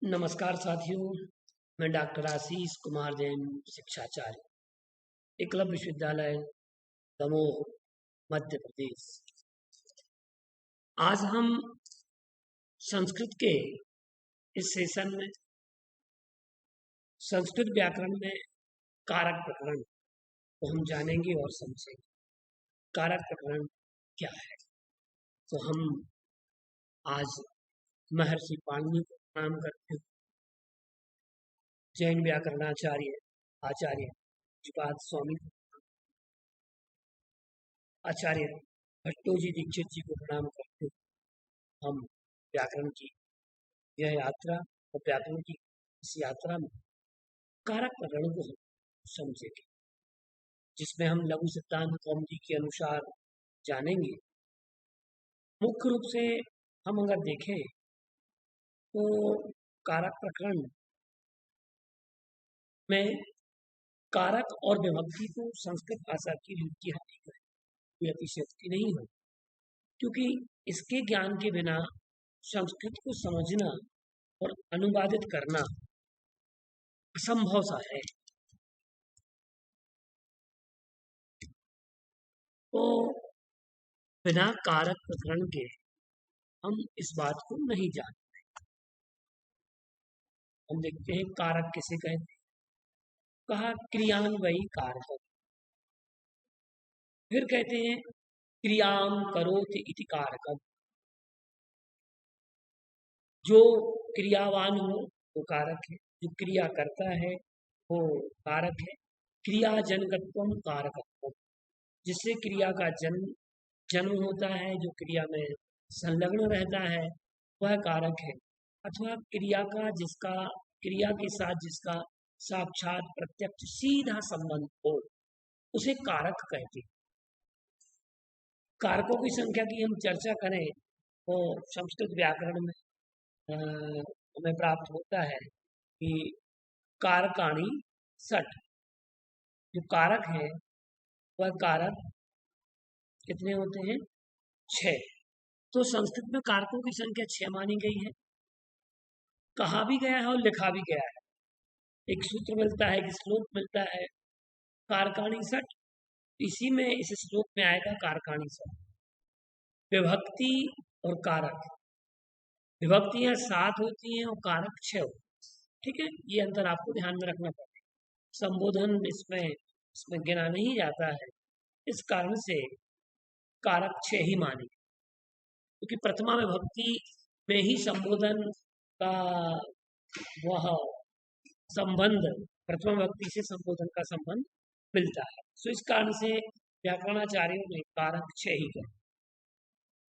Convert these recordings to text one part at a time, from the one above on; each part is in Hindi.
नमस्कार साथियों, मैं डॉक्टर आशीष कुमार जैन, शिक्षाचार्य, एकलव्य विश्वविद्यालय दमोह, मध्य प्रदेश। आज हम संस्कृत के इस सेशन में संस्कृत व्याकरण में कारक प्रकरण को हम जानेंगे और समझेंगे। कारक प्रकरण क्या है? तो हम आज महर्षि पाणिनि को प्रणाम करते हैं, जैन व्याकरणाचार्य आचार्य पूज्यपाद स्वामी आचार्य भट्टोजी दीक्षित जी को प्रणाम करते हैं। हम व्याकरण की यह यात्रा और व्याकरण की इस यात्रा में कारक प्रकरण को हम समझेंगे, जिसमें हम लघु सिद्धांत कौमुदी के अनुसार जानेंगे। मुख्य रूप से हम अगर देखें तो कारक प्रकरण में कारक और विभक्ति को संस्कृत भाषा की रीत की हानि करें, कोई अतिशयोक्ति नहीं हो, क्योंकि इसके ज्ञान के बिना संस्कृत को समझना और अनुवादित करना असंभव सा है। तो बिना कारक प्रकरण के हम इस बात को नहीं जानते। हम देखते हैं कारक किसे कहते हैं। कहा क्रियान्वयी कारक, फिर कहते हैं क्रियाम करोति इति कारकम। जो क्रियावान हो वो कारक है, जो क्रिया करता है वो कारक है। क्रिया जनकत्वम कारकत्वम, जिससे क्रिया का जन्म होता है, जो क्रिया में संलग्न रहता है वह कारक है। अथवा क्रिया के साथ जिसका साक्षात प्रत्यक्ष सीधा संबंध हो उसे कारक कहते हैं। कारकों की संख्या की हम चर्चा करें तो संस्कृत व्याकरण में हमें प्राप्त होता है कि कारकाणि 60। जो कारक है वह कारक कितने होते हैं? 6। तो संस्कृत में कारकों की संख्या 6 मानी गई है। कहा भी गया है और लिखा भी गया है। एक सूत्र मिलता है, एक श्लोक मिलता है, कारकाणि 60। इसी में इस श्लोक में आएगा कारकाणि 60। विभक्ति और कारक, विभक्तियां 7 होती हैं और कारक 6 होते हैं। ठीक है, ये अंतर आपको ध्यान में रखना पड़ेगा। संबोधन इसमें गिना नहीं जाता है, इस कारण से कारक 6 ही माने, क्योंकि प्रथमा विभक्ति में ही संबोधन का वह संबंध, प्रथमा विभक्ति से संबोधन का संबंध मिलता है। सो इस कारण से व्याकरणाचार्यों ने कारक 6 ही कहा।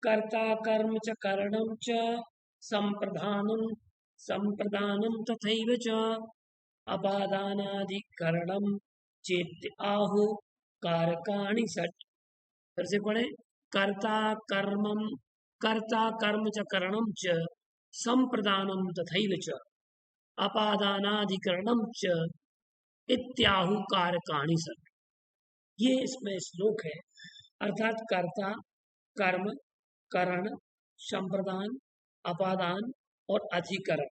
कर्ता कर्म च करणं च संप्रदानं तथैव च अपादानाधिकरणं चेत् आहु कारकाणि 60। फिर से पढ़े, कर्ता कर्म च करणं च संप्रदानं तथैव च अपादानाधिकरणं च इत्याहु कारकाणि 60। ये इसमें श्लोक है। अर्थात कर्ता, कर्म, करण, संप्रदान, अपादान और अधिकरण,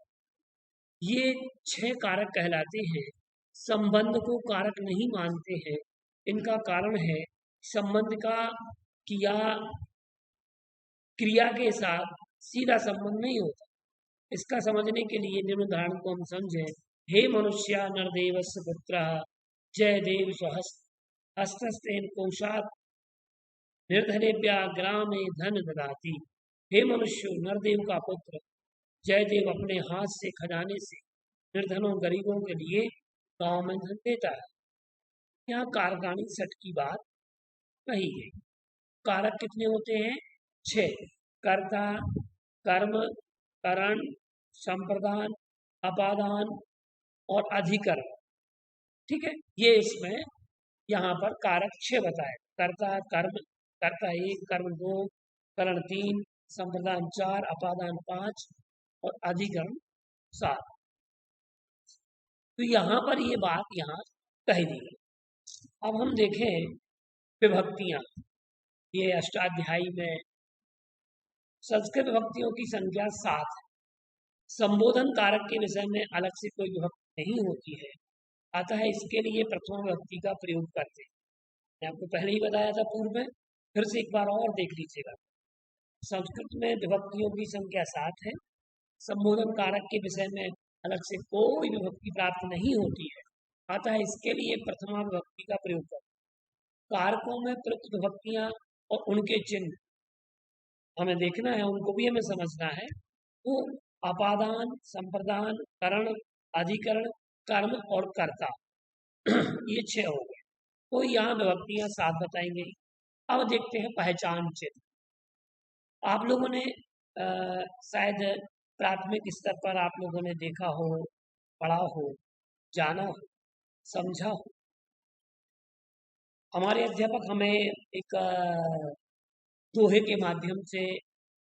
ये 6 कारक कहलाते हैं। संबंध को कारक नहीं मानते हैं। इनका कारण है संबंध का क्रिया के साथ सीधा संबंध नहीं होता। इसका समझने के लिए निम्न उदाहरण को हम समझें। हे मनुष्या नरदेवस्य पुत्रः जय देव हस्तस्तेन कोशात् निर्धनेभ्यः ग्रामे धन ददाति। हे मनुष्य, नरदेव का पुत्र जयदेव अपने हाथ से खजाने से निर्धनों गरीबों के लिए गांव में धन देता है। यहाँ कारकाणि 60 की बात कही गई। कारक कितने होते हैं? 6। कर्ता, कर्म, करण, संप्रदान, अपादान और अधिकरण। ठीक है, ये इसमें यहाँ पर कारक 6 बताए। कर्ता 1, कर्म 2, करण 3, संप्रदान 4, अपादान 5 और अधिकरण 7। तो यहाँ पर ये बात यहाँ कही दी गई। अब हम देखें विभक्तियां। ये अष्टाध्यायी में संस्कृत विभक्तियों की संख्या 7 है। संबोधन कारक के विषय में अलग से कोई विभक्ति नहीं होती है, अतः इसके लिए प्रथमा विभक्ति का प्रयोग करते हैं। मैं आपको पहले ही बताया था पूर्व में, फिर से एक बार और देख लीजिएगा। संस्कृत में विभक्तियों की संख्या 7 है। संबोधन कारक के विषय में अलग से कोई विभक्ति प्राप्त नहीं होती है, अतः इसके लिए प्रथमा विभक्ति का प्रयोग करते हैं। कारकों में प्रयुक्त विभक्तियां और उनके चिन्ह हमें देखना है, उनको भी हमें समझना है। वो अपादान, संप्रदान, करण, अधिकरण, कर्म और कर्ता, ये 6 हो गए। तो यहाँ विभक्तियां 7 बताएंगे। अब देखते हैं पहचान चिन्ह। आप लोगों ने शायद प्राथमिक स्तर पर आप लोगों ने देखा हो, पढ़ा हो, जाना हो, समझा हो। हमारे अध्यापक हमें एक दोहे के माध्यम से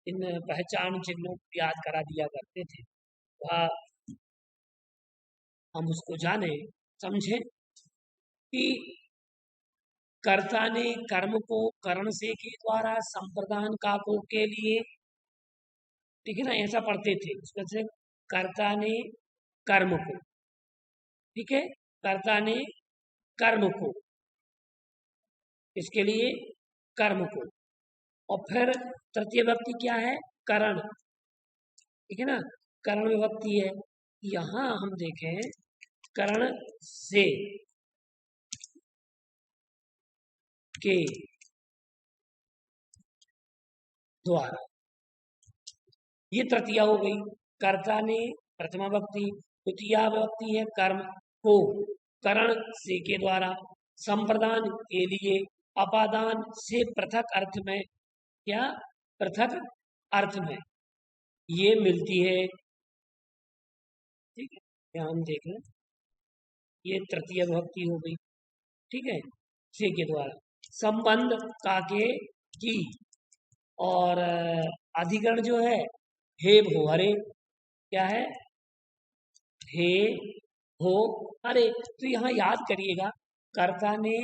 इन पहचान चिन्हों को याद करा दिया करते थे। हम उसको जाने समझें कि कर्ता ने कर्म को करण से के द्वारा, संप्रदान काकों के लिए, ठीक है ना, ऐसा पढ़ते थे। उसमें से कर्ता ने कर्म को, ठीक है, कर्ता ने कर्म को, इसके लिए कर्म को, और फिर तृतीय विभक्ति क्या है, करण, ठीक है ना, करण विभक्ति है। यहां हम देखें करण से के द्वारा, ये तृतीया हो गई। कर्ता ने प्रथमा विभक्ति, द्वितीया विभक्ति है कर्म को करण से के द्वारा, संप्रदान के लिए, अपादान से पृथक अर्थ में, क्या पृथक अर्थ में ये मिलती है, ठीक है। यहाँ हम देख लें, ये तृतीय विभक्ति हो गई, ठीक है, से के द्वारा। संबंध काके की, और अधिकरण जो है हे भो हरे, क्या है, हे हो अरे। तो यहाँ याद करिएगा, कर्ता ने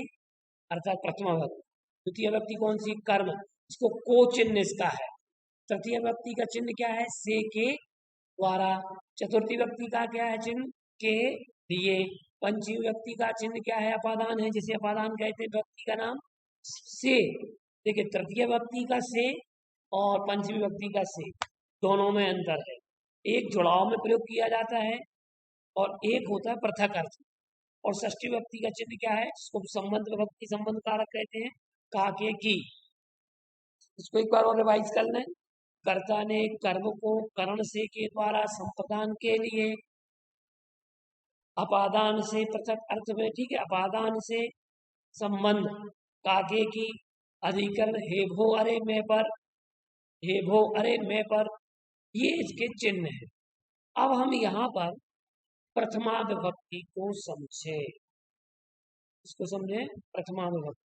अर्थात प्रथमा विभक्ति, द्वितीय विभक्ति कौन सी, कर्म, इसको को चिन्ह इसका है। तृतीय विभक्ति का चिन्ह क्या है, से के द्वारा। चतुर्थी विभक्ति का क्या है चिन्ह, के लिए। पंचमी विभक्ति का चिन्ह क्या है, अपादान है, जिसे अपादान कहते हैं, विभक्ति का नाम से। देखिए तृतीय विभक्ति का से और पंचमी विभक्ति का से, दोनों में अंतर है। एक जुड़ाव में प्रयोग किया जाता है और एक होता है पृथक अर्थ। और षष्ठी विभक्ति का चिन्ह क्या है, इसको संबंध विभक्ति संबंध कारक कहते हैं, काके की। इसको एक बार और रिवाइज कर लें। कर्ता ने कर्म को करण से के द्वारा, संप्रदान के लिए, अपादान से पृथक अर्थ में, ठीक है, अपादान से संबंध, काके की, अधिकरण हे भो अरे मैं पर, हे भो अरे मैं पर, ये इसके चिन्ह है। अब हम यहाँ पर प्रथमा विभक्ति को समझे, इसको समझे प्रथमा विभक्ति।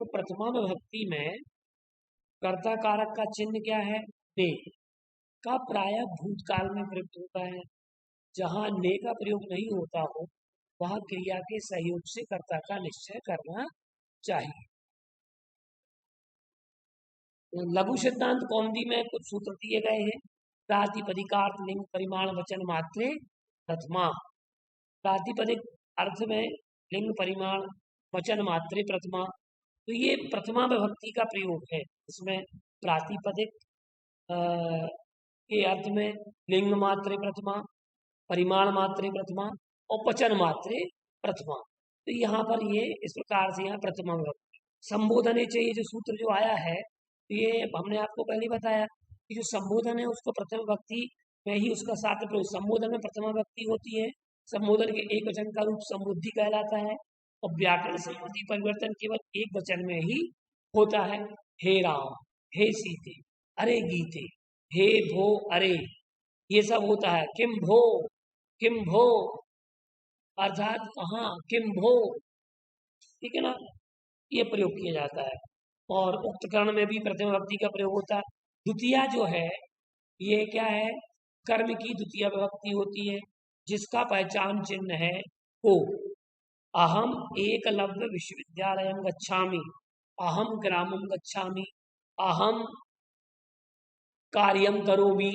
तो प्रथमा विभक्ति में कर्ता कारक का चिन्ह क्या है, ने, का प्रायः भूतकाल में प्रयुक्त होता है। जहां ने का प्रयोग नहीं होता हो, वहां क्रिया के सहयोग से कर्ता का निश्चय करना चाहिए। तो लघु सिद्धांत कौमुदी में कुछ सूत्र दिए गए हैं। प्रातिपदिकार्थ लिंग परिमाण वचन मात्रे प्रथमा, प्रातिपदिक अर्थ में लिंग परिमाण वचन मात्रे प्रथमा, तो ये प्रथमा विभक्ति का प्रयोग है। इसमें प्रातिपदिक के अर्थ में लिंग मात्रे प्रथमा, परिमाण मात्रे प्रथमा और वचन मात्रे प्रथमा। तो यहाँ पर ये इस प्रकार से यहाँ प्रथमा विभक्ति। संबोधन चाहिए जो सूत्र जो आया है, ये हमने आपको पहले बताया कि जो संबोधन है उसको प्रथम विभक्ति में ही उसका साथ प्रयोग, संबोधन में प्रथमा विभक्ति होती है। संबोधन के एक वचन का रूप समृद्धि कहलाता है और व्याकरण संबंधी परिवर्तन केवल एक वचन में ही होता है। हे राम, हे सीते, अरे गीते, हे भो अरे, ये सब होता है। किम भो, किम भो अर्थात कहाँ, किम भो, ठीक है ना, ये प्रयोग किया जाता है। और उक्त कर्ण में भी प्रथम विभक्ति का प्रयोग होता है। द्वितीया जो है ये क्या है, कर्म की द्वितीय विभक्ति होती है, जिसका पहचान चिन्ह है को। अहम एकलव्य विश्वविद्यालयं गच्छामि, अहम ग्रामं गच्छामि, अहम कार्यं करोमि,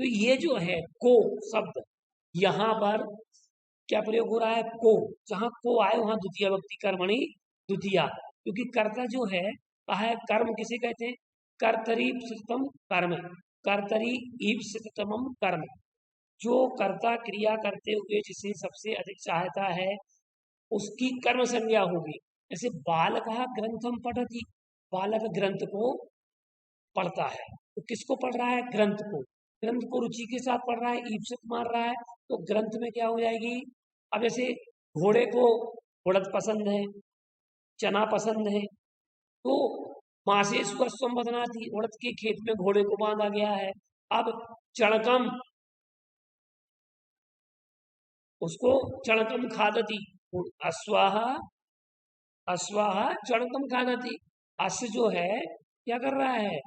तो ये जो है को शब्द, यहाँ पर क्या प्रयोग हो रहा है, को। जहाँ को आए वहां द्वितीय विभक्ति कर्मणि द्वितीया, क्योंकि कर्ता जो है कहा है, कर्म किसे कहते हैं, कर्तरी ईप्सितम कर्म, कर्तरी ईप्सितमम कर्म, जो कर्ता क्रिया करते हुए जिसे सबसे अधिक सहायता है उसकी कर्म संज्ञा होगी। जैसे बालक ग्रंथम पठति, बालक ग्रंथ को पढ़ता है, तो किसको पढ़ रहा है, ग्रंथ को, ग्रंथ को रुचि के साथ पढ़ रहा है, ईप्सित मार रहा है, तो ग्रंथ में क्या हो जाएगी। अब जैसे घोड़े को उड़द पसंद है, चना पसंद है, तो माँ से स्वसंबोधना थी, उड़द के खेत में घोड़े को बांधा गया है। अब चणकम, उसको चणकम खादती, अश्वाह, अश्वाह चणकम खादती, अश्व जो है क्या कर रहा है,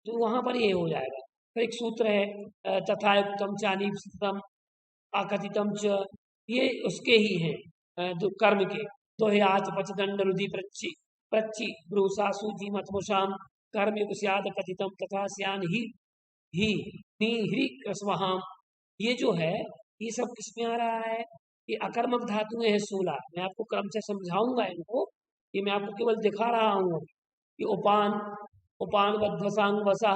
तो वहां पर ये हो जाएगा। फिर एक सूत्र है तथा युक्तम चानीतम आकथितम च, ये उसके ही हैं जो कर्म के। तो याच पचदंड रुधि प्रच्छि प्रच्छि ब्रूसासु जी मतमुषाम कर्म युग स्याद कथितम तथा स्यान ही ह्री कृस्वहाम। ये जो है ये सब किसमें आ रहा है, ये अकर्मक धातुएं हैं 16। मैं आपको क्रम से समझाऊंगा इनको, ये मैं आपको केवल दिखा रहा हूँ। ये उपान, उपान वध्वसांग वसा,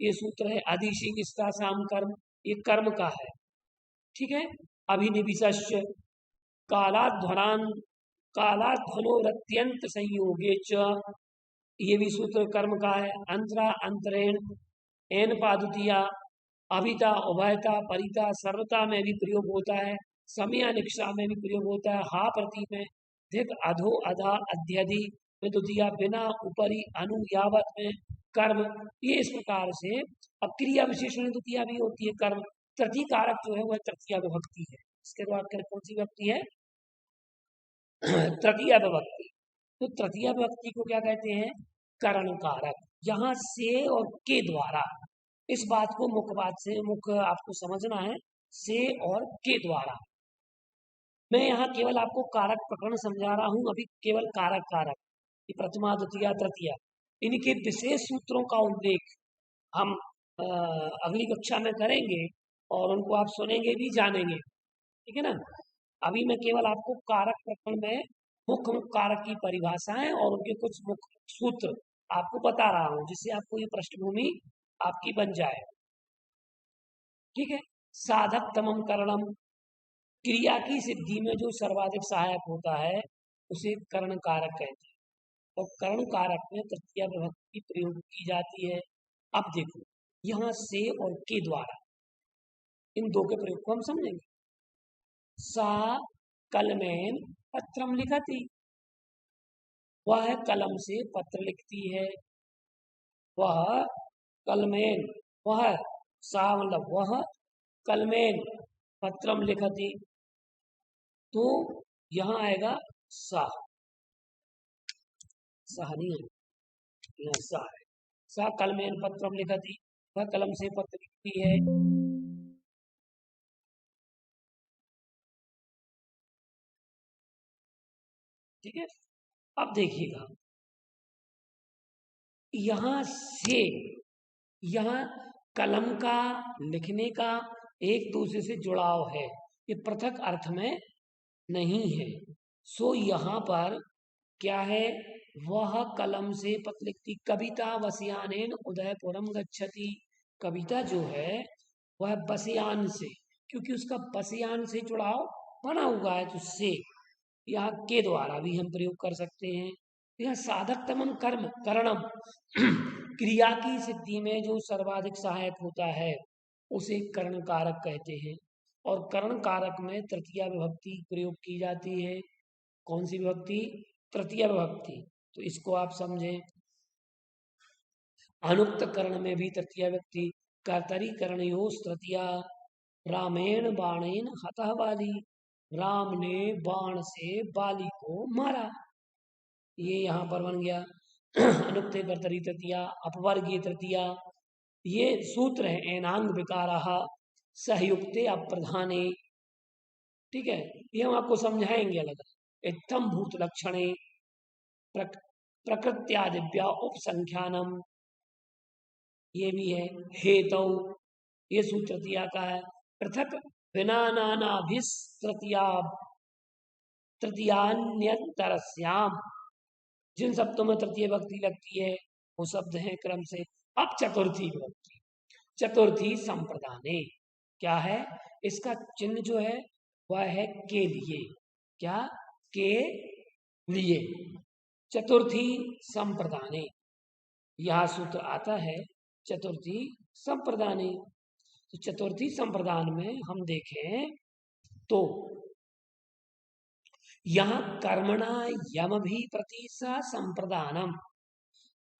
ये सूत्र है। आदिशिंग साम कर्म, ये कर्म का है, ठीक है। अभिनिविश्य कालाध्वनान, कालाध्वनोरत्यंत संयोगे च, ये भी सूत्र कर्म का है। अंतरा अंतरेण एन पादुतिया, अभिता उभयता परिता सर्वता में भी प्रयोग होता है, समय निक्षा में भी प्रयोग होता है, हा प्रति में, धिक अधो अधा अध्यधि में द्वितीया, बिना ऊपरी अनु यावत में कर्म। ये इस प्रकार से। अब क्रिया विशेषण द्वितीया भी होती है कर्म। तृतीय कारक जो है वह तृतीया विभक्ति है। इसके बाद कौन सी विभक्ति है, तृतीया विभक्ति। तो तृतीया विभक्ति को क्या कहते हैं, करण कारक। यहाँ से और के द्वारा, इस बात को मुख्य बात से मुख्य आपको समझना है, से और के द्वारा। मैं यहाँ केवल आपको कारक प्रकरण समझा रहा हूँ, अभी केवल कारक कारक, ये प्रथमा द्वितीया तृतीया, इनके विशेष सूत्रों का उल्लेख हम अगली कक्षा में करेंगे और उनको आप सुनेंगे भी जानेंगे, ठीक है ना। अभी मैं केवल आपको कारक प्रकरण में मुख्य मुख्य कारक की परिभाषाएं और उनके कुछ मुख्य सूत्र आपको बता रहा हूं, जिससे आपको ये पृष्ठभूमि आपकी बन जाए, ठीक है। साधक तमम करणम, क्रिया की सिद्धि में जो सर्वाधिक सहायक होता है उसे कर्ण कारक कहते हैं, और कर्ण कारक में तृतीया विभक्ति प्रयोग की जाती है। अब देखो यहाँ से और के द्वारा, इन दो के प्रयोग को हम समझेंगे। सा कलमेन पत्रम लिखती, वह कलम से पत्र लिखती है। वह कलमेन, वह, सा मतलब वह, कलमेन पत्रम लिखती, तो यहाँ आएगा सा, सा नहीं है, यहाँ सा है। सा कलमेन पत्रम लिखती, वह कलम से पत्र लिखती है। ठीक है। अब देखिएगा यहाँ से, यहाँ कलम का, लिखने का एक दूसरे से जुड़ाव है, ये पृथक अर्थ में नहीं है। सो यहाँ पर क्या है, वह कलम से पत्र लिखती, कविता वसयानेन उदयपुरम गच्छति, कविता जो है वह बसयान से, क्योंकि उसका बसयान से जुड़ाव बना हुआ है, तो से यहाँ के द्वारा भी हम प्रयोग कर सकते हैं। यह साधक तमम कर्म करणम, क्रिया की सिद्धि में जो सर्वाधिक सहायक होता है उसे कर्ण कारक कहते हैं, और कर्ण कारक में तृतीया विभक्ति प्रयोग की जाती है। कौन सी विभक्ति, तृतीया विभक्ति, तो इसको आप समझें। अनुक्त कर्ण में भी तृतीया विभक्ति, कर्तरी कर्णयोस तृतीया, रामेण बाणेन हतः बाली, राम ने बाण से बाली को मारा, ये यहाँ पर बन गया। अनुक्त कर्तरी तृतीया, अपवर्गीय तृतीया, ये सूत्र है। एनांग विकारा सहयुक्ते अप्रधाने, ठीक है, ये हम आपको समझाएंगे अलग अलग। इत्थम भूत लक्षणे प्रकृत्यादिव्या उपसंख्यानम, ये भी है। हेतौ, ये सूत्र तृतीया का है। पृथक बिना नानाभिस तृतीया तृतीयान्यंतरस्याम, जिन शब्दों में तृतीय विभक्ति लगती है वो शब्द हैं क्रम से। अब चतुर्थी विभक्ति, चतुर्थी संप्रदाने क्या है, इसका चिन्ह जो है वह है के लिए। क्या? के लिए। चतुर्थी संप्रदाने, यह सूत्र आता है चतुर्थी संप्रदाने। तो चतुर्थी संप्रदान में हम देखें तो यहाँ कर्मणा यम भी प्रतीसा संप्रदानम,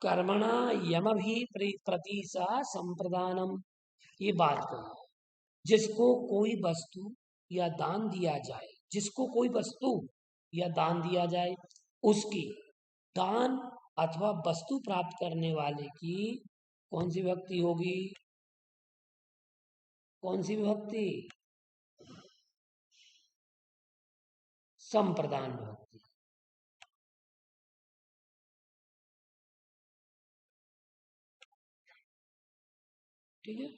कर्मणा यम भी प्रतीसा संप्रदानम, ये बात करो। जिसको कोई वस्तु या दान दिया जाए, जिसको कोई वस्तु या दान दिया जाए, उसकी दान अथवा वस्तु प्राप्त करने वाले की कौन सी विभक्ति होगी? कौन सी विभक्ति? संप्रदान विभक्ति। ठीक है,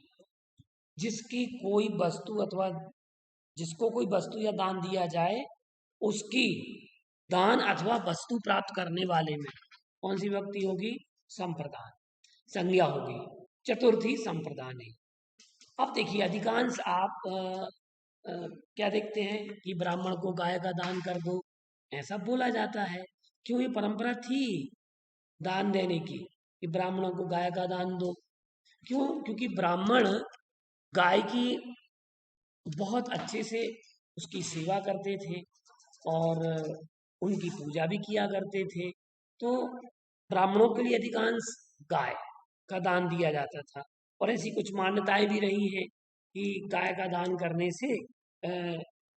जिसकी कोई वस्तु अथवा जिसको कोई वस्तु या दान दिया जाए, उसकी दान अथवा वस्तु प्राप्त करने वाले में कौन सी विभक्ति होगी? संप्रदान, संज्ञा होगी। चतुर्थी संप्रदान है। अब देखिए अधिकांश आप क्या देखते हैं कि ब्राह्मण को गाय का दान कर दो, ऐसा बोला जाता है। क्यों? ये परंपरा थी दान देने की कि ब्राह्मणों को गाय का दान दो। क्यों? क्योंकि ब्राह्मण गाय की बहुत अच्छे से उसकी सेवा करते थे और उनकी पूजा भी किया करते थे। तो ब्राह्मणों के लिए अधिकांश गाय का दान दिया जाता था और ऐसी कुछ मान्यताएं भी रही हैं कि गाय का दान करने से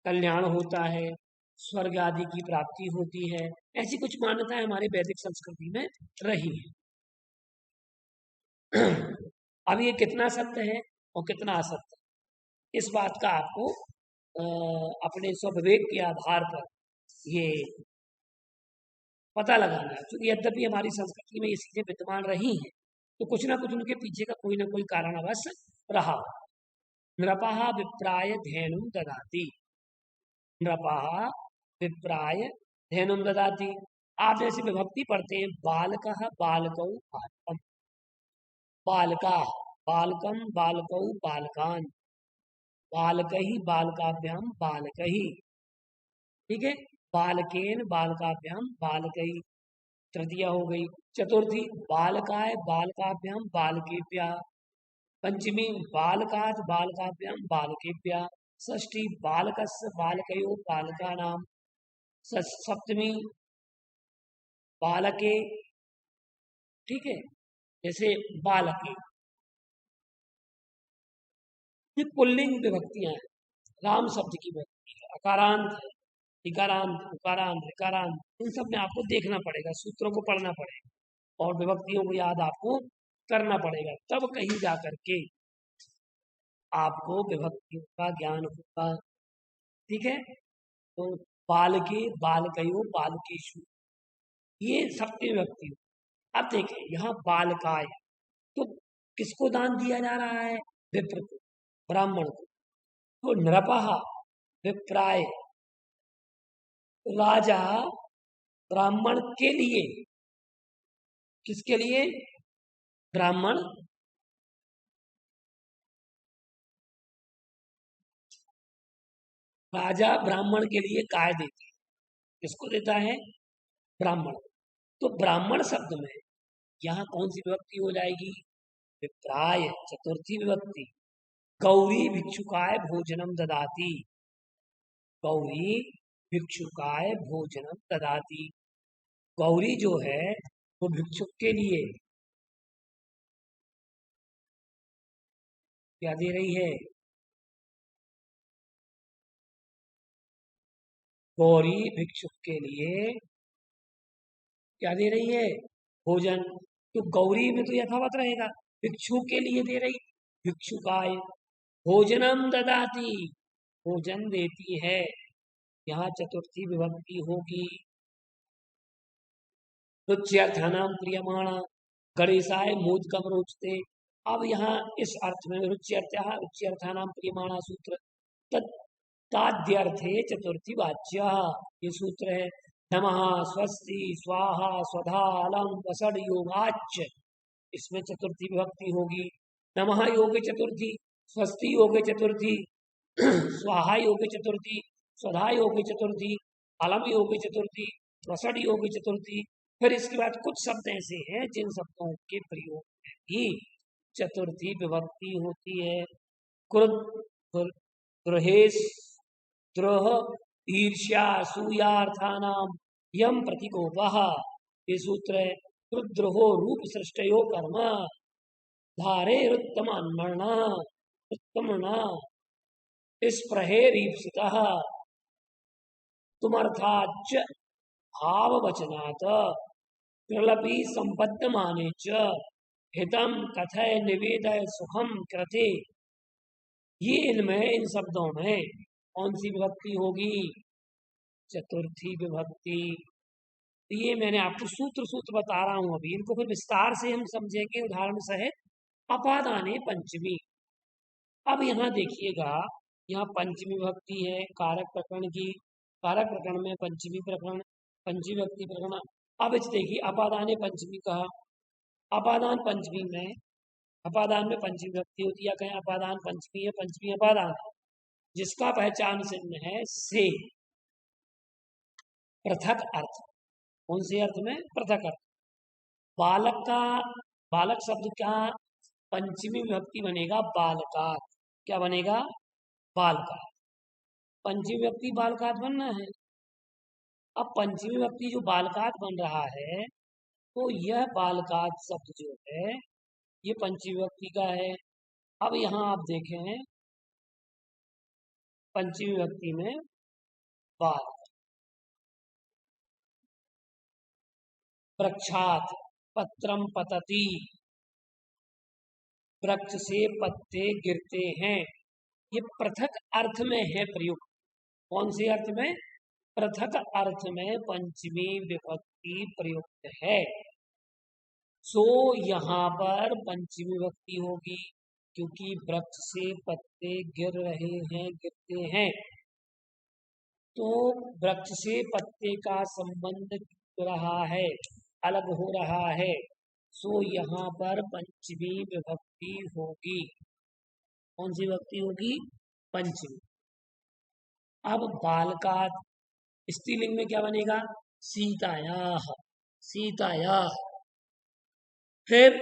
कल्याण होता है, स्वर्ग आदि की प्राप्ति होती है। ऐसी कुछ मान्यताएं हमारे वैदिक संस्कृति में रही हैं। अब ये कितना सत्य है और कितना असत्य है, इस बात का आपको अपने स्वविवेक के आधार पर ये पता लगाना है। क्योंकि यद्यपि हमारी संस्कृति में ये चीजें विद्यमान रही हैं, तो कुछ ना कुछ उनके पीछे का कोई ना कोई कारण अवश्य रहा। नृपः विप्राय धेनुं ददाति, नृपः विप्राय धेनुं ददाति। आप जैसे विभक्ति पढ़ते हैं, बालकः बालकौ बालकम, बालका बालकम बालकौ बालकान, बालकहि बालकाभ्याम बालकहि। ठीक है, बालकेन बालकाभ्याम बालकहि, तृतीया हो गई। चतुर्थी बालकाय बालकाभ्याम बालकेभ्यः, पंचमी बालकात् बालकाभ्याम बालकेभ्यः, षष्ठी बालकस्य बालकयोः बालकानां, सप्तमी बालके। ठीक है, जैसे बालके, ये पुल्लिंग विभक्तियां हैं, राम शब्द की विभक्ति है। अकारांत है, इकारांत, उकारांत, ऋकारांत, इन सब में आपको देखना पड़ेगा, सूत्रों को पढ़ना पड़ेगा और विभक्तियों को याद आपको करना पड़ेगा, तब कहीं जा करके आपको विभक्तियों का ज्ञान होगा। ठीक है, तो बालके बालकयो बालकेशु, ये सप्तमी विभक्ति। अब देखें यहाँ बालकाय, तो किसको दान दिया जा रहा है? विप्र को, ब्राह्मण को। तो नृपः विप्राय, राजा ब्राह्मण के लिए, किसके लिए? ब्राह्मण, राजा ब्राह्मण के लिए गाय देता है। किसको देता है? ब्राह्मण। तो ब्राह्मण शब्द में यहाँ कौन सी विभक्ति हो जाएगी? विप्राय, चतुर्थी विभक्ति। गौरी भिक्षुकाय भोजनम ददाति, गौरी भिक्षुकाय भोजनम ददाति। गौरी जो है वो भिक्षुक के लिए क्या दे रही है? गौरी भिक्षुक के लिए क्या दे रही है? भोजन। तो गौरी में तो यथावत रहेगा, भिक्षु के लिए दे रही, भिक्षुकाय भोजनम ददाति, भोजन देती है। यहाँ चतुर्थी विभक्ति होगी। रुच्यर्थानां क्रियमाणा, गणेशाय मोदकम रोचते, अब यहाँ इस अर्थ में रुच्यर्था नाम प्रियमाणा सूत्र ताद्यर्थे चतुर्थी वाच्य, ये सूत्र है। नमः स्वस्ति स्वाहा स्वधा अलम वसड़ योगाच, इसमें चतुर्थी विभक्ति होगी। नमः योग चतुर्थी, स्वस्ति योग चतुर्थी, स्वाहा योग चतुर्थी, स्वधा योग चतुर्थी, अलम योग चतुर्थी, वसड़ योग चतुर्थी। फिर इसके बाद कुछ शब्द ऐसे हैं जिन शब्दों के प्रयोग में ही चतुर्थी विभक्ति होती है। क्रुद्ध, द्रोहेश, द्रोह, ईर्ष्या, सूयार्थानाम यम प्रतिकोपः, ये सूत्र है। क्रुद्रोहो रूप सृष्टयो कर्म धारे रुत्तमन्मणा उत्तमना स्पृहेरीप्सितः तुमर्थाच्च भाववचनात् प्रलपि संपद्यमाने च हितम कथय निवेदय सुखम कृते। ये इनमें इन शब्दों में कौन सी विभक्ति होगी? चतुर्थी विभक्ति। ये मैंने आपको सूत्र बता रहा हूं, अभी इनको फिर विस्तार से हम समझेंगे उदाहरण सहित। अपादाने पंचमी। अब यहाँ देखिएगा, यहाँ पंचमी विभक्ति है कारक प्रकरण की, कारक प्रकरण में पंचमी प्रकरण, पंचमी विभक्ति प्रकरण। अब इस देखिए अपादाने पंचमी कहा, अपादान पंचमी में, अपादान में पंचमी विभक्ति होती है, कहीं अपादान पंचमी है, पंचमी अपादान है, जिसका पहचान चिन्ह है से, पृथक अर्थ। कौन से अर्थ में? पृथक अर्थ। बालक का, बालक शब्द का पंचमी विभक्ति बनेगा बालकात। क्या बनेगा? बालकात। पंचमी विभक्ति बालकात बनना है। अब पंचमी विभक्ति जो बालकात बन रहा है, तो यह बालकात शब्द जो है ये पंचमी विभक्ति का है। अब यहाँ आप देखें पंचमी विभक्ति में बाल, वृक्षात पत्रम पतति, वृक्ष से पत्ते गिरते हैं। ये पृथक अर्थ में है प्रयुक्त। कौन से अर्थ में? पृथक अर्थ में पंचमी विभक्ति प्रयुक्त है। सो यहाँ पर पंचमी विभक्ति होगी, क्योंकि वृक्ष से पत्ते गिर रहे हैं, गिरते हैं, तो वृक्ष से पत्ते का संबंध रहा है, अलग हो रहा है। सो यहाँ पर पंचमी विभक्ति होगी। कौन सी विभक्ति होगी? पंचमी। अब बालकात स्त्रीलिंग में क्या बनेगा? सीतायाः, सीतायाः। फिर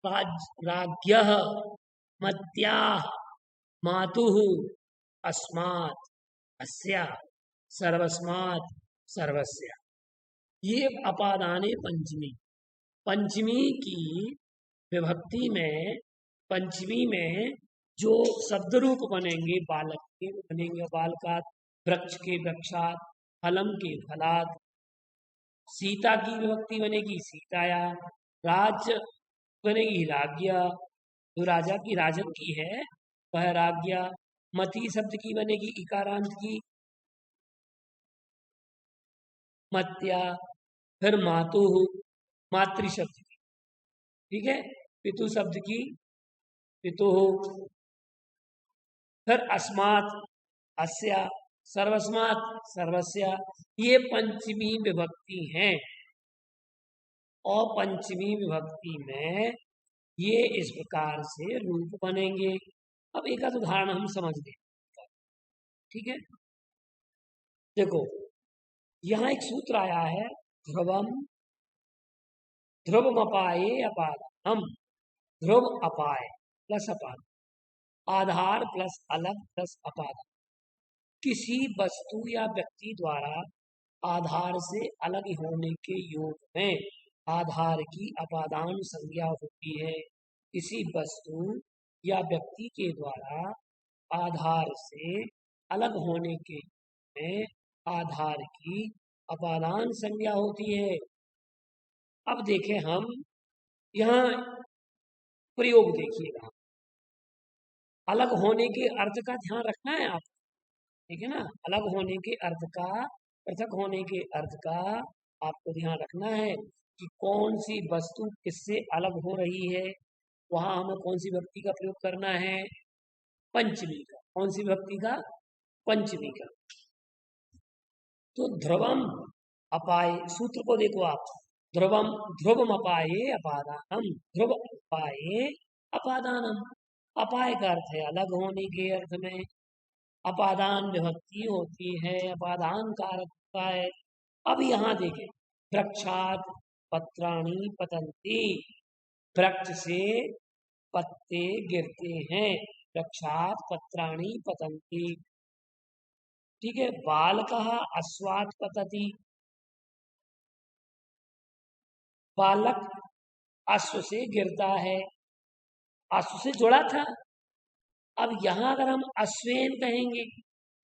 राज्ञः, मत्याः, मातुः, अस्मात्, अस्याः, सर्वस्मात्, सर्वस्य। ये अपादाने पंचमी। पंचमी की विभक्ति में, पंचमी में जो शब्द रूप बनेंगे बालक के, बनेंगे बालकात, वृक्ष के वृक्षात, फलम के फलात। सीता की विभक्ति बनेगी सीताया, राज बनेगी राज्ञा, जो राजा की, राजन की है वह राज्ञा। मति शब्द की बनेगी इकारांत की, मत्या। फिर मातु, मातृ शब्द की, ठीक है, पितु शब्द की पितु। फिर अस्मात्, अस्या, सर्वस्मात्, सर्वस्य। ये पंचमी विभक्ति हैं, और पंचमी विभक्ति में ये इस प्रकार से रूप बनेंगे। अब एक आध उदाहरण हम समझ लें, ठीक है। देखो यहाँ एक सूत्र आया है, ध्रुवम ध्रुव अपाये अपादम, ध्रुव अपाय प्लस अपाद, आधार प्लस अलग प्लस अपादम। किसी वस्तु या व्यक्ति द्वारा आधार से अलग होने के योग में आधार की अपादान संज्ञा होती है। किसी वस्तु या व्यक्ति के द्वारा आधार से अलग होने के में आधार की अपादान संज्ञा होती है। अब देखें हम यहाँ प्रयोग देखिएगा, अलग होने के अर्थ का ध्यान रखना है आप, ठीक है ना। अलग होने के अर्थ का, पृथक होने के अर्थ का आपको ध्यान रखना है कि कौन सी वस्तु किससे अलग हो रही है। वहां हमें कौन सी विभक्ति का प्रयोग करना है? पंचमी का। कौन सी विभक्ति का? पंचमी का। तो ध्रुवम अपाये, सूत्र को देखो आप, ध्रुवम ध्रुवम अपाये अपादानम, ध्रुव अपाये अपादानम। अपाय का अर्थ है अलग होने के अर्थ में, अपादान विभक्ति होती है, अपादान कारक होता है। अब यहाँ देखें, वृक्षात पत्राणि पतंती, वृक्ष से पत्ते गिरते हैं, वृक्षात पत्राणि पतंती। ठीक है, बालकः अश्वात् पतति, बालक अश्व से गिरता है, अश्व से जुड़ा था। अब यहां अगर हम अश्वेन कहेंगे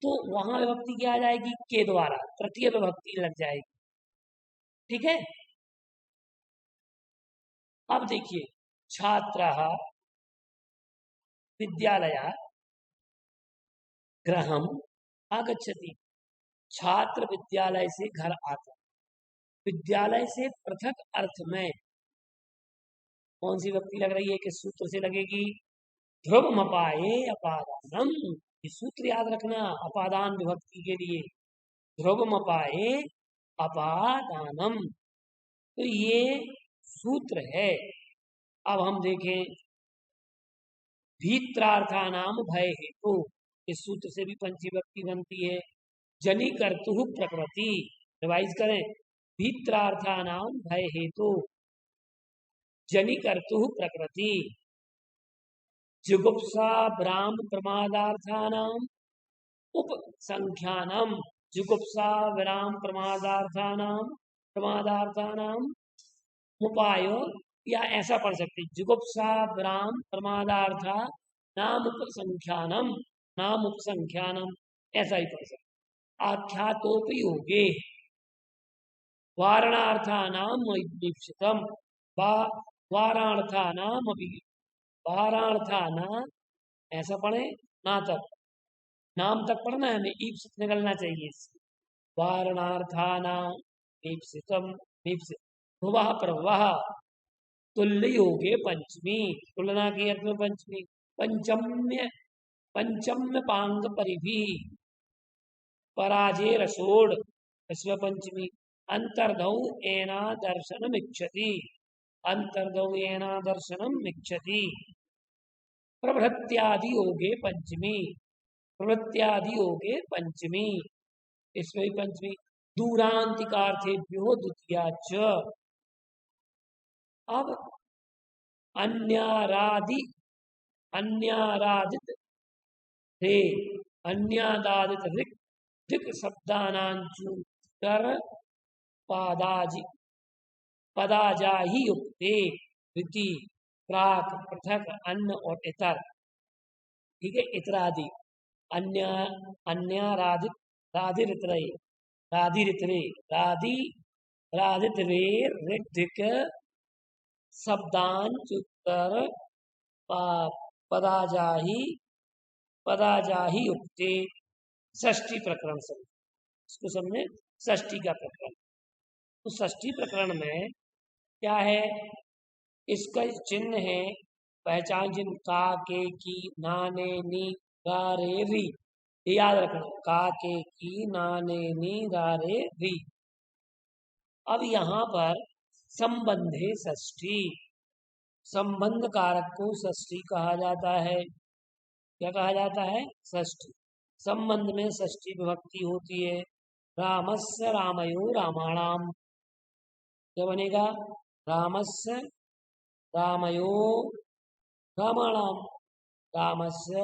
तो वहां विभक्ति क्या आ जाएगी? के द्वारा, तृतीय विभक्ति लग जाएगी। ठीक है, अब देखिए, छात्रः विद्यालयात् गृहम् आगच्छति, छात्र विद्यालय से घर आता। विद्यालय से पृथक अर्थ में कौन सी विभक्ति लग रही है? किस सूत्र से लगेगी? ध्रुवमपाये अपादानम। ये सूत्र याद रखना अपादान विभक्ति के लिए, ध्रुवमपाये अपादानम। तो ये सूत्र है। अब हम देखें, भीत्रार्थानाम भय हेतु, इस सूत्र से भी पंचविभक्ति बनती है। जनि कर्तुः प्रकृति, रिवाइज करें, भीत्रार्थानाम भय हेतु, जनि कर्तुः प्रकृति, जुगुप्सा भ्राम प्रमादार्थानाम उपसंख्यानम, जुगुप्सा विराम प्रमादार्थानाम उपायो, या ऐसा पढ़ सकते, जुगुप्सा विराम प्रमादार्था नाम उपसंख्यानम, नाम उपसंख्यानम, ऐसा ही पढ़ सकते। आख्यातोपयोगे वारणार्थानाम ईप्सितम, वारार्थानाम अभी, वारार्थाना ऐसा पढ़े, ना तक, नाम तक पढ़ना है हमें, ईप्सित निकलना चाहिए। वारणार्थानाम ईप्सितम, ईप्सित भुवः प्रभवः, तुल्य योगे पंचमी, तुलना के अर्थ में पंचमी। पंचम्य, पंचम्य पांग परिभि, पराजय रसोड़, विश्व पंचमी। अंतर्धौ एना दर्शनम इच्छति, अंतर्धौ एना दर्शनम इच्छति। प्रभृत्यादि योगे पंचमी, प्रभृत्यादि योगे पंचमी, इसमें भी पंचमी। दूरांतिकार्थेभ्यो द्वितीया च। अब अन्यारादि, अन्यारादित रे, अन्यादादित ऋक, ऋक शब्दानांचुतर पादाजी, पदाजाही युक्ते, ऋति, प्राक, पृथक, अन्न और इतर। ठीक है, इतरादि, अन्य, अन्यारादित, राधिरितरे, राधिरितरे, राधि, राधितरे, ऋक शब्दांचुतर पदाजाही, पदाजाही युक्ते। षष्ठी प्रकरण समझ, इसको समझे, षष्ठी का प्रकरण। तो षष्ठी प्रकरण में क्या है? इसका चिन्ह है, पहचान चिन्ह, का, के, की, ना, ने, नी, गा, रे, री। ये याद रखना, का, के, की, ना, ने, नी, गा, रे, री। अब यहाँ पर संबंधे षष्ठी, संबंध कारक को षष्ठी कहा जाता है। क्या कहा जाता है? षष्ठी। संबंध में षष्ठी विभक्ति होती है। रामस्य रामयो रामाणाम, क्या बनेगा? रामस्य रामयो रामाणाम, रामस्य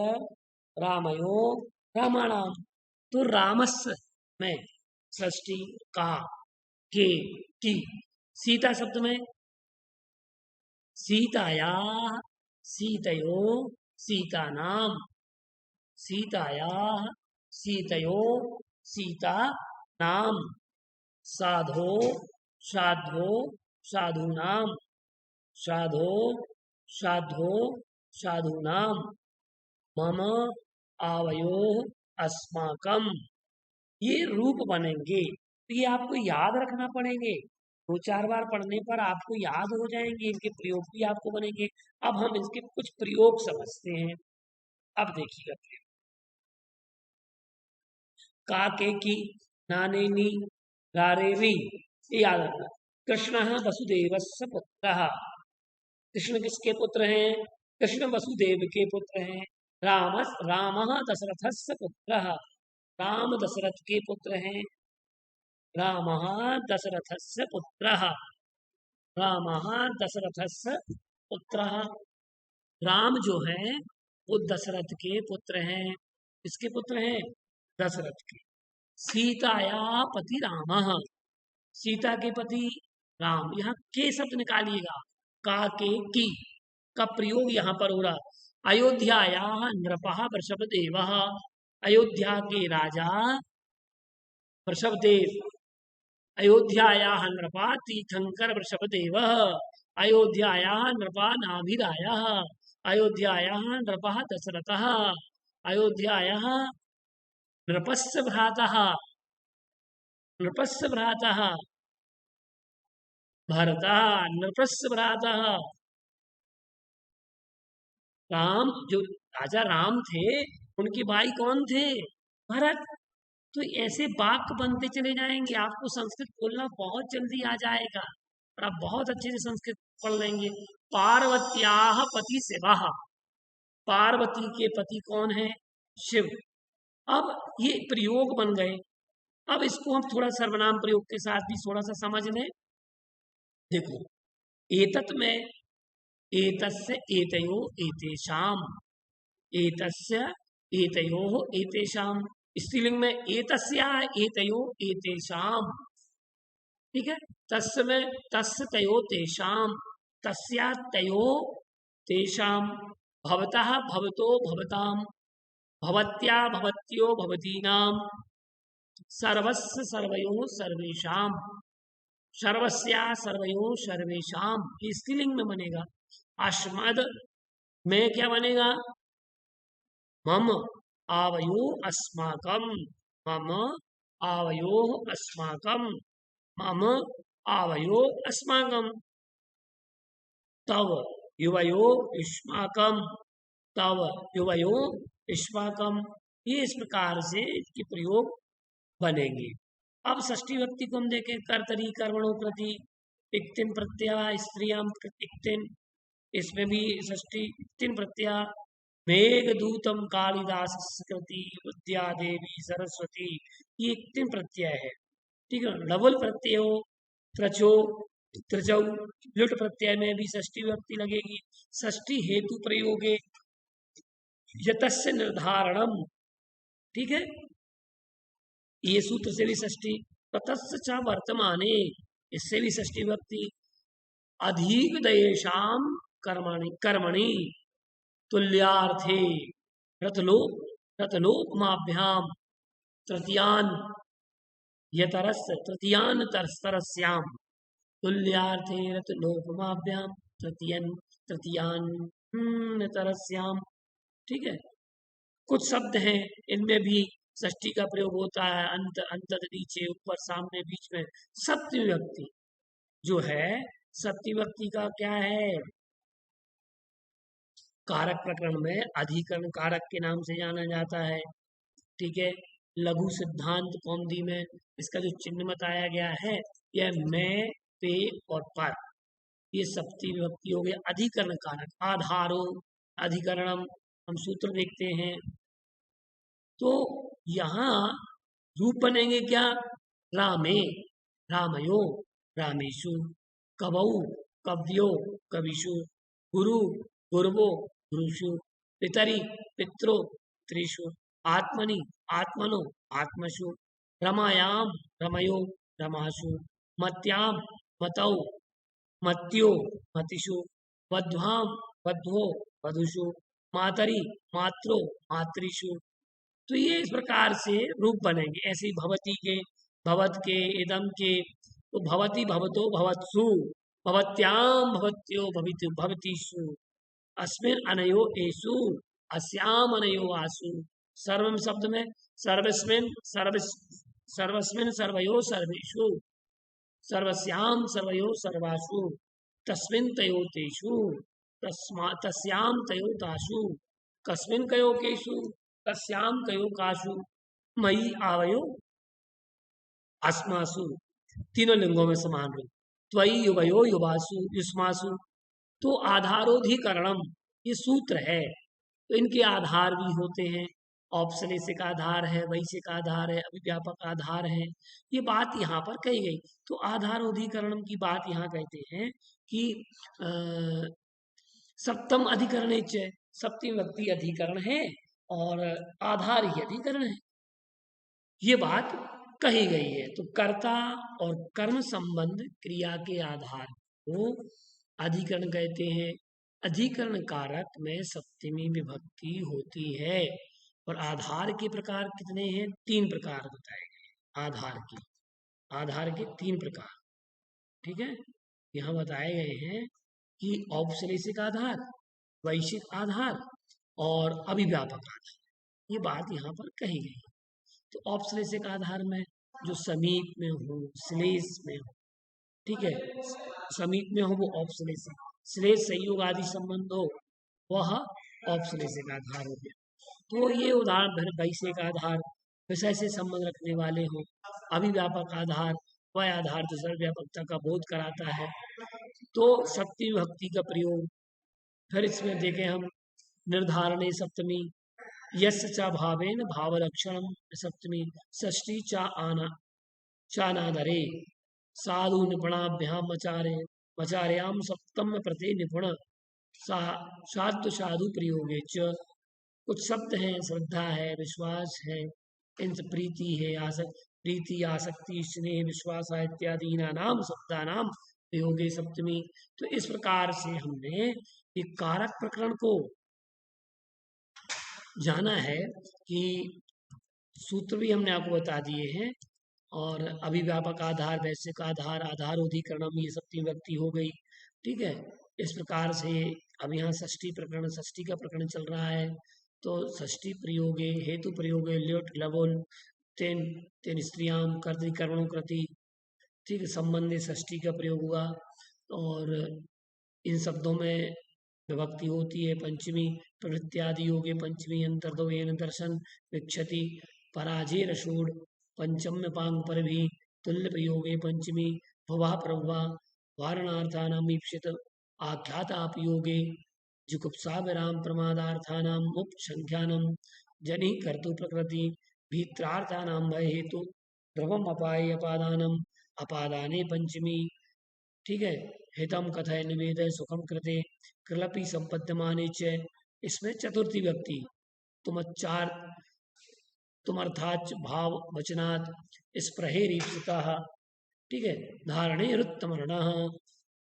रामयो रामाणाम। तो रामस्य में षष्ठी, का, के, की। सीता शब्द में सीताया, सीतयो, सीतानाम, सीताया, सीतयो, सीता नाम। साधो, साधो, साधूनाम, साधो, साधो, साधूनाम। मम, आवयो, अस्माकम। ये रूप बनेंगे, तो ये आपको याद रखना पड़ेंगे। दो चार बार पढ़ने पर आपको याद हो जाएंगे, इनके प्रयोग भी आपको बनेंगे। अब हम इसके कुछ प्रयोग समझते हैं। अब देखिएगा प्रयोग। काके की नाने नी रारे री, ये याद रखना। कृष्ण वसुदेवस्य पुत्रः। कृष्ण किसके पुत्र हैं? कृष्ण वसुदेव के पुत्र हैं। राम रामः दशरथस्य पुत्रः। राम दशरथ के पुत्र हैं। रामः दशरथस्य पुत्रः। रामः दशरथस्य पुत्रः। राम जो है वो दशरथ के पुत्र हैं। किसके पुत्र हैं? दशरथ के। सीताया पति रामः। सीता के पति राम। यहाँ के शब्द निकालिएगा। का के की का प्रयोग यहाँ पर हो रहा। अयोध्याया नृपः वृषभदेवः। अयोध्या के राजा वृषभदेव। अयोध्यायाः नृपा तीर्थंकर वृषभदेवः। अयोध्यायाः नृपा नाभिरायः। अयोध्यायाः नृपः दशरथः। अयोध्यायाः नृपस्य भ्रातः। नृपस्य भ्रातः भरतः। नृपस्य भ्रातः राम। जो राजा राम थे उनके भाई कौन थे? भरत। तो ऐसे वाक्य बनते चले जाएंगे। आपको संस्कृत बोलना बहुत जल्दी आ जाएगा और आप बहुत अच्छे से संस्कृत पढ़ लेंगे। पार्वत्याः पति शिवः। पार्वती के पति कौन है? शिव। अब ये प्रयोग बन गए। अब इसको हम थोड़ा सर्वनाम प्रयोग के साथ भी थोड़ा सा समझ लें। देखो, एतत् में एतस्य एतयो एतेषाम। एतस्य एतयो एतेषाम। स्त्रीलिंग में एतस्या एतयो एतेषाम। ठीक है। तस्य में तस्य तयो तेषाम। तस्या तयो तेषाम। भवतः भवतो भवताम। भवत्या भवत्यो भवतीनाम। सर्वस्य सर्वयो सर्वेषाम। सर्वस्या सर्वयो सर्वेषाम। ये स्त्रीलिंग में बनेगा। अस्मद में क्या बनेगा? मम आवयो अस्माकम। मम आवयो अस्माकम। मम आवयो अस्माकम। तव युवयो युष्माकम। तव युवयो युष्माकम। ये इस प्रकार से इसके प्रयोग बनेंगे। अब षष्ठी व्यक्ति को हम देखें। कर्तरी कर्मणो कृति इक्तिन प्रत्यय स्त्रियां इक्तिन। इसमें भी षष्ठी इक्तिन प्रत्यय। मेघदूतम कालिदास कृति विद्या देवी सरस्वती। ये इक्तिन प्रत्यय है। ठीक है। डबल प्रत्यय हो त्रचो त्रजौ। लुट प्रत्यय में भी षष्ठी व्यक्ति लगेगी। षष्ठी हेतु प्रयोगे यतस्य निर्धारणम। ठीक है। ये सूत्र से भी षष्ठी। ततस्य च वर्तमाने, इससे भी षष्ठी व्यक्ति। अधिक दयेशाम कर्मणि कर्मणि तुल्यार्थे रतलोपमाभ्याम तृतीयान यतरस तृतीयान तरस्याम। तुल्यार्थे रतलोपमाभ्याम तृतीयान तरस्याम। ठीक है। कुछ शब्द हैं इनमें भी षष्ठी का प्रयोग होता है। अंत अंत नीचे ऊपर सामने बीच में। सप्तमी व्यक्ति जो है, सप्तमी व्यक्ति का क्या है? कारक प्रकरण में अधिकरण कारक के नाम से जाना जाता है। ठीक है। लघु सिद्धांत कौमुदी में इसका जो चिन्ह बताया गया है, यह मैं पे और पर। ये सप्तमी विभक्ति हो गया। अधिकरण कारक आधारो अधिकरणम। हम सूत्र देखते हैं तो यहाँ रूप बनेंगे क्या? रामे रामयो रामेशु। कवौ कव्यो कविषु। गुरु गुरवो गुरुषु। पितरि पित्रो पितृषु। आत्मनि आत्मनो आत्मषु। रमायाम रमयो रमासु। मत्याम मतौ मत्यो मतिषु। वध्वाम वध्वो वधुषु। मातरि मात्रो मातृषु। तो ये इस प्रकार से रूप बनेंगे। ऐसे ही भवती के, भवत के, इदम के। तो भवती भवतो भवत्सु। भवत्याम भवत्यो भवतीषु। अस्मिन अनयो एषु। अस्याम अनयो आसु। सर्वम शब्द में सर्वस्मिन सर्वस्मिन सर्वयो सर्वेषु। सर्वस्याम सर्वयो सर्वासु तस्मिन् तयो तेषु तस्याम तयो तासु कस्मिन् कयो केषु तस्याम कयो कासु मयि आवयो अस्मासु। तीनों लिंगों में समान रूप। त्वयि युवयो युवासु युष्मासु। तो आधारोधिकरणम ये सूत्र है, तो इनके आधार भी होते हैं। औपश्लेषिक आधार है, वैशिक आधार है, अभिव्यापक आधार है। ये बात यहाँ पर कही गई। तो आधारोधिकरणम की बात यहाँ कहते हैं कि अ, सप्तम अधिकरण है, सप्तमी व्यक्ति अधिकरण है और आधार ही अधिकरण है, ये बात कही गई है। तो कर्ता और कर्म संबंध क्रिया के आधार को अधिकरण कहते हैं। अधिकरण कारक में सप्तमी विभक्ति होती है। और आधार के प्रकार कितने हैं? 3 प्रकार बताए गए आधार के 3 प्रकार। ठीक है, यहाँ बताए गए हैं कि औपश्लेषिक आधार, वैशिक आधार और अभिव्यापक आधार। ये बात यहाँ पर कही गई है। तो औपश्लेषिक आधार में जो समीप में हो, श्लेष में हो, ठीक है, समीप में हो वो औपश्लेषिक, श्लेष संयोग आदि संबंध हो वह औपश्लेषिक आधार हो गया। तो ये उदाहरण वैशिक आधार विषय से संबंध रखने वाले हो। अभिव्यापक आधार वह आधार जो सर्वव्यापकता का बोध कराता है। तो सप्तमी विभक्ति का प्रयोग फिर इसमें देखें हम, निर्धारणे सप्तमी यस्य च भावेन भावलक्षणम सप्तमी षष्ठी चानादरे साधु निपुणाभ्याम मचार्याम सप्तम प्रति निपुण साधु साधु प्रयोगे च। कुछ शब्द हैं, श्रद्धा है, विश्वास है, इनसे प्रीति है, प्रीति आसक्ति स्नेह विश्वास इत्यादि नाम शब्दानाम प्रयोगे सप्तमी। तो इस प्रकार से हमने एक कारक प्रकरण को जाना है कि सूत्र भी हमने आपको बता दिए हैं। और अभिव्यापक आधार, वैश्विक आधार, आधारोधिकरणम, ये सप्तमी विभक्ति हो गई। ठीक है, इस प्रकार से अब यहाँ षष्ठी का प्रकरण चल रहा है। तो षष्ठी प्रयोगे हेतु प्रयोगे ल्योट लवोल तेन स्त्रियाम कर्तृकर्मणों कृति। ठीक है, संबंध षष्ठी का प्रयोग हुआ और इन शब्दों में विभक्ति होती है पंचमी। प्रवृत्त्यादि योगे पंचमी अंतर्दो येन दर्शन विक्षति पराजय रसूड़ पंचम्य पांग पर भी तुल्य प्रयोगे पंचमी भवा प्रभवा वारणार्थानाम ईप्सित आख्यातापयोगे जुगुप्सा विराम प्रमादार्थानाम मुक्त संख्यानम जनि कर्तु प्रकृति भीत्रार्थानाम भय हेतु ध्रुवम अपाय अपादानम अपादाने पंचमी। ठीक है, हितम कथय निवेदय सुखम कृते कृलपि संपद्यमाने च। इसमें चतुर्थी व्यक्ति तुम अर्थाच भाव वचनात् स्पृहेरीप्सिता। ठीक है, धारणे रुत्तमर्ण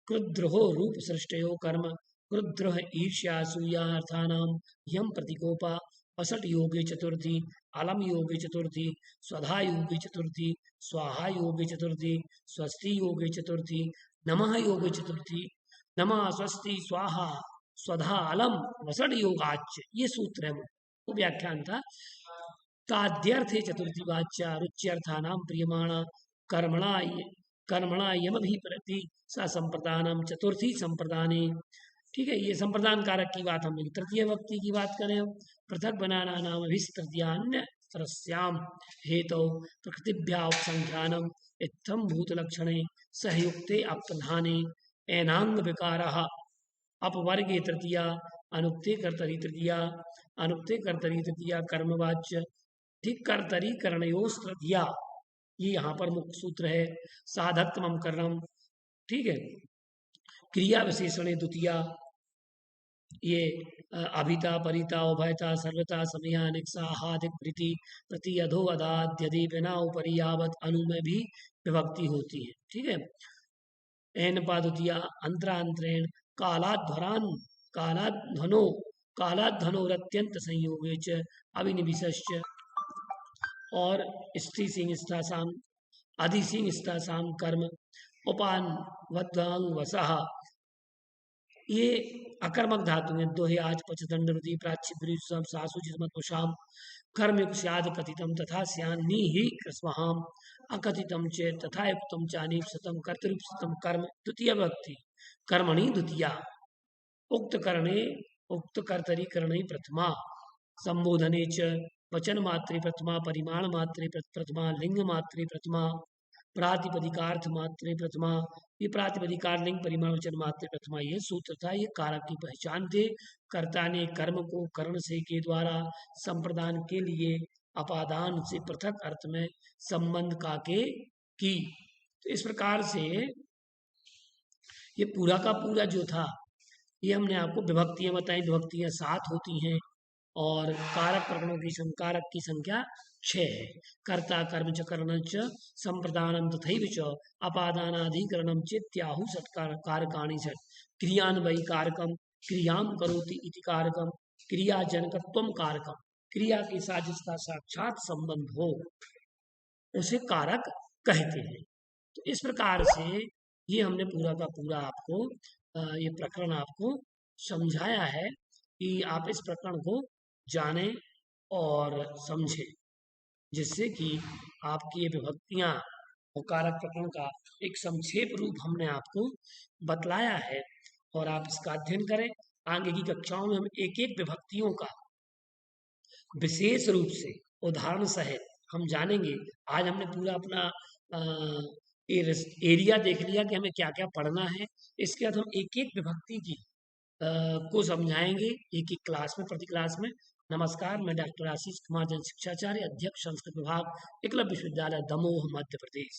क्रुद्रो रूप सृष्टयो कर्म क्रुद्र ईर्ष्यासूयार्थानाम यम प्रतिकोपा असट योगे चतुर्थी अलम योगे चतुर्थी स्वधा योगे चतुर्थी स्वाहा योगे चतुर्थी स्वस्ति योगे चतुर्थी नमः योगे चतुर्थी नमः स्वस्ति स्वाहा स्वधा अलम वसट योगाच। ये सूत्र है, वो व्याख्यान था। ताद्यर्थे चतुर्थी वाच्या रुच्यर्थानाम प्रियमाणा कर्मणा कर्मणा यम भी प्रति स संप्रदानम चतुर्थी संप्रदाने। ठीक है, ये संप्रदान कारक की बात हम तृतीय व्यक्ति की बात करें। पृथक बनाना नाम अभिस्तृतीयान्य तरस्याम हेतु प्रकृतिभ्या उपसंख्यानम इत्थम भूत लक्षणे सहयुक्ते अप्रधाने एनांग विकारः अपवर्गे तृतीया अनुक्ते कर्तरी तृतीया अनुक्ते कर्तरी तृतीया कर्मवाच्य। ठीक, कर्तरी करणयोस् तृतीया, ये यहाँ पर मुख्य सूत्र है। साधकतमम कर्णम, ठीक है, क्रिया विशेषणे द्वितीया, ये अभिता परिता उभयता सर्वता समया निक्षा हादिक प्रीति प्रति अधो अदाद्यदि बिना उपरि यावत अनु में भी विभक्ति होती है। ठीक है, एन पादुतिया अंतरांतरेण कालाध्वरान कालाध्वनोरत्यंत संयोगे च अभिनिविश्च। और स्त्री सिंह स्थासाम अधि सिंह स्थासाम कर्म उपान वद्वांग वसह, ये अकर्मक धातु हैं। दोहे आज पचदंड रुदि प्राची सासु जिसमत शाम कर्मयुक्त स्याद कथितम तथा स्यान्नि ही कृस्वहाम अकथितम चेत तथा युक्तम चानीप सतम कर्तृपतम कर्म द्वितीय भक्ति कर्मणि द्वितीया उक्त करणे उक्त कर्तरी करणे प्रथमा संबोधने च वचन मात्रे प्रथमा परिमाण मात्रे प्रथमा लिंग मात्रे प्रथमा प्रातिपदिकार्थ मात्रे प्रथमा। ये प्रातिपदिकार लिंग परिमाण वचन मात्रे प्रथमा ये सूत्र था, ये कारक की पहचान थे। कर्ता ने कर्म को कर्ण से के द्वारा संप्रदान के लिए अपादान से पृथक अर्थ में संबंध का के की। तो इस प्रकार से ये पूरा का पूरा जो था, ये हमने आपको विभक्तियां बताई। विभक्तियां 7 होती हैं और कारक प्रकरणों की कारक की संख्या 6 है। कर्ता कर्म च करणं च संप्रदानं तथैव च अपादानाधिकरणं चेत्याहु कारकाणि षट्। क्रियान्वयी कारकम क्रियाम करोति इति कारकम क्रियाजनकत्वम कारकम। क्रिया के साथ जिसका साक्षात संबंध हो उसे कारक कहते हैं। तो इस प्रकार से ये हमने पूरा का पूरा आपको ये प्रकरण आपको समझाया है कि आप इस प्रकरण को जानें और समझें, जिससे कि आपकी ये विभक्तियां और कारक प्रकरण का एक संक्षेप रूप हमने आपको बतलाया है और आप इसका अध्ययन करें। आगे की कक्षाओं में हम एक एक विभक्तियों का विशेष रूप से उदाहरण सहित हम जानेंगे। आज हमने पूरा अपना एरिया देख लिया कि हमें क्या क्या पढ़ना है। इसके बाद हम एक एक विभक्ति की को समझाएंगे एक एक क्लास में, प्रति क्लास में। नमस्कार, मैं डॉक्टर आशीष कुमार, जन शिक्षाचार्य, अध्यक्ष संस्कृत विभाग, एकलव्य विश्वविद्यालय दमोह, मध्य प्रदेश।